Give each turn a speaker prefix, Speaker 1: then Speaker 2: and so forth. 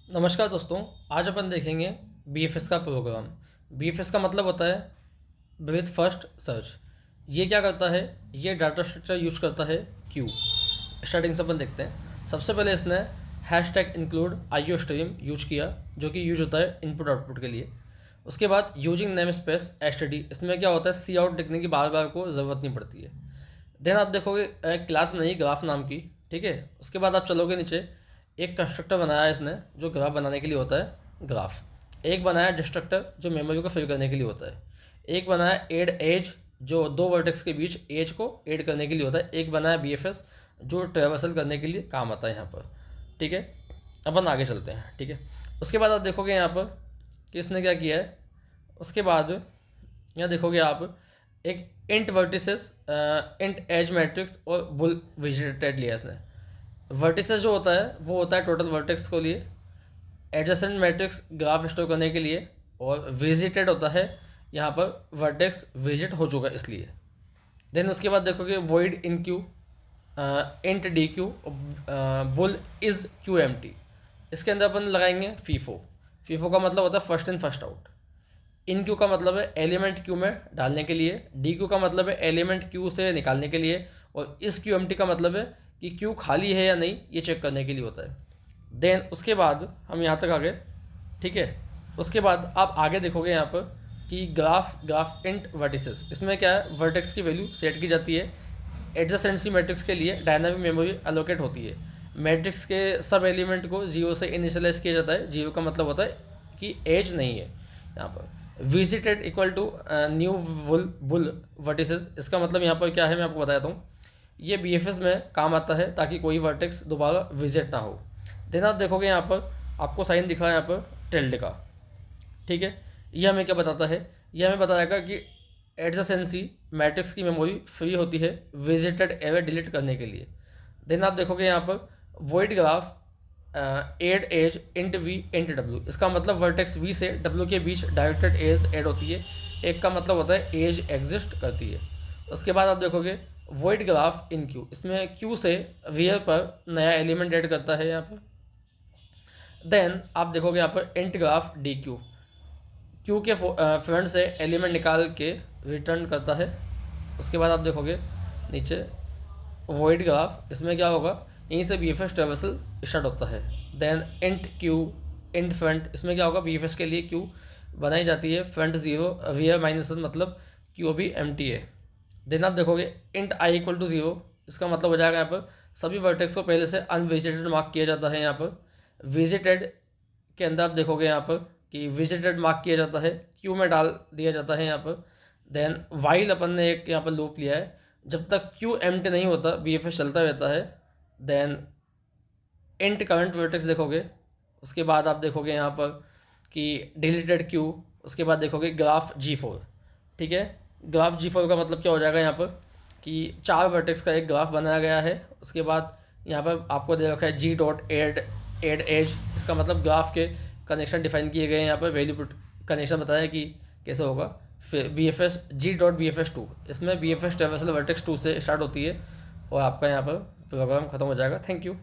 Speaker 1: नमस्कार दोस्तों। आज अपन देखेंगे BFS का प्रोग्राम। BFS का मतलब होता है ब्रीथ फर्स्ट सर्च। ये क्या करता है? ये डाटा स्ट्रक्चर यूज करता है क्यू। स्टार्टिंग से अपन देखते हैं। सबसे पहले इसने hashtag include IO stream use किया, जो कि यूज होता है इनपुट आउटपुट के लिए। उसके बाद यूजिंग नेम स्पेस एसटीडी, इसमें क्या होता है सी आउट लिखने की बार बार को ज़रूरत नहीं पड़ती है। देन आप देखोगे क्लास नहीं ग्राफ नाम की, ठीक है। उसके बाद आप चलोगे नीचे, एक कंस्ट्रक्टर बनाया है इसने जो ग्राफ बनाने के लिए होता है ग्राफ। एक बनाया डिस्ट्रक्टर जो मेमोरी को फिल करने के लिए होता है। एक बनाया एड एज जो दो वर्टेक्स के बीच एज को ऐड करने के लिए होता है। एक बनाया BFS जो ट्रेवर्सल करने के लिए काम आता है यहाँ पर, ठीक है। अपन आगे चलते हैं, ठीक है। उसके बाद आप देखोगे यहाँ पर कि इसने क्या किया है। उसके बाद यहाँ देखोगे आप एक int vertices, int edge matrix और बुल विजिटेड लिया इसने। वर्टिसेस जो होता है वो होता है टोटल वर्टेक्स को लिए, एडजेसेंट मैट्रिक्स ग्राफ स्टोर करने के लिए, और विजिटेड होता है यहाँ पर वर्टेक्स विजिट हो चुका इसलिए। देन उसके बाद देखोगे void enqueue, int dequeue, bool is Q empty. इसके अंदर अपन लगाएंगे फीफो। फीफो का मतलब होता है first in first out. In Q का मतलब है एलिमेंट क्यू में डालने के लिए, डी क्यू का मतलब है एलिमेंट क्यू से निकालने के लिए, और इस क्यू एम टी का मतलब है कि क्यू खाली है या नहीं ये चेक करने के लिए होता है। देन उसके बाद हम यहाँ तक आ गए, ठीक है। उसके बाद आप आगे देखोगे यहाँ पर कि ग्राफ इंट वर्टिसेस, इसमें क्या है वर्टेक्स की वैल्यू सेट की जाती है। एडजेसेंसी मैट्रिक्स के लिए डायनामिक मेमोरी एलोकेट होती है। मैट्रिक्स के सब एलिमेंट को जीरो से इनिशियलाइज किया जाता है। जीरो का मतलब होता है कि एज नहीं है यहाँ पर। Visited equal to new bool vertices, इसका मतलब यहाँ पर क्या है मैं आपको बताता हूँ। ये BFS में काम आता है ताकि कोई वर्टेक्स दोबारा विजिट ना हो। देन आप देखोगे यहाँ पर आपको साइन दिखा है यहाँ पर टिल्ड का, ठीक है। ये हमें क्या बताता है? ये हमें बताएगा कि एडजेसेंसी मैट्रिक्स की मेमोरी फ्री होती है विजिटेड एवे डिलीट करने के लिए। देन आप देखोगे यहाँ पर void graph add edge int V int W, इसका मतलब वर्टेक्स वी से डब्ल्यू के बीच डायरेक्टेड एज ऐड होती है। एक का मतलब होता है एज एग्जिस्ट करती है। उसके बाद आप देखोगे वॉइड ग्राफ इन क्यू, इसमें क्यू से वियर पर नया एलिमेंट ऐड करता है यहाँ पर। देन आप देखोगे यहाँ पर int graph D Q, Q के फ्रंट से एलिमेंट निकाल के रिटर्न करता है। उसके बाद आप देखोगे नीचे वॉइड ग्राफ, इसमें क्या होगा यहीं से BFS ट्रेवर्सल स्टार्ट होता है। Then int Q int front, इसमें क्या होगा BFS के लिए क्यू बनाई जाती है फ्रंट ज़ीरो रियर -1 मतलब क्यू अभी एम्प्टी है। देन आप देखोगे int I equal to zero, इसका मतलब हो जाएगा यहाँ पर सभी वर्टेक्स को पहले से अनविजिटेड मार्क किया जाता है। यहाँ पर विजिटेड के अंदर आप देखोगे यहाँ पर कि विजिटेड मार्क किया जाता है, क्यू में डाल दिया जाता है यहाँ पर। देन वाइल अपन ने एक यहाँ पर लूप लिया है, जब तक क्यू एम्प्टी नहीं होता BFS चलता रहता है। देन इंट करंट वर्टेक्स देखोगे। उसके बाद आप देखोगे यहाँ पर कि डिलीटेड क्यू। उसके बाद देखोगे ग्राफ G4, ठीक है। ग्राफ G4 का मतलब क्या हो जाएगा यहाँ पर कि 4 वर्टेक्स का एक ग्राफ बनाया गया है। उसके बाद यहाँ पर आपको दे रखा है G डॉट एड एज, इसका मतलब ग्राफ के कनेक्शन डिफाइन किए गए हैं। यहाँ पर वैल्यू पुट कनेक्शन बताया कि कैसे होगा। फिर BFS G डॉट BFS 2, इसमें BFS ट्रेवर्सल वर्टेक्स 2 से स्टार्ट होती है और आपका यहाँ पर प्रोग्राम ख़त्म हो जाएगा। Thank you.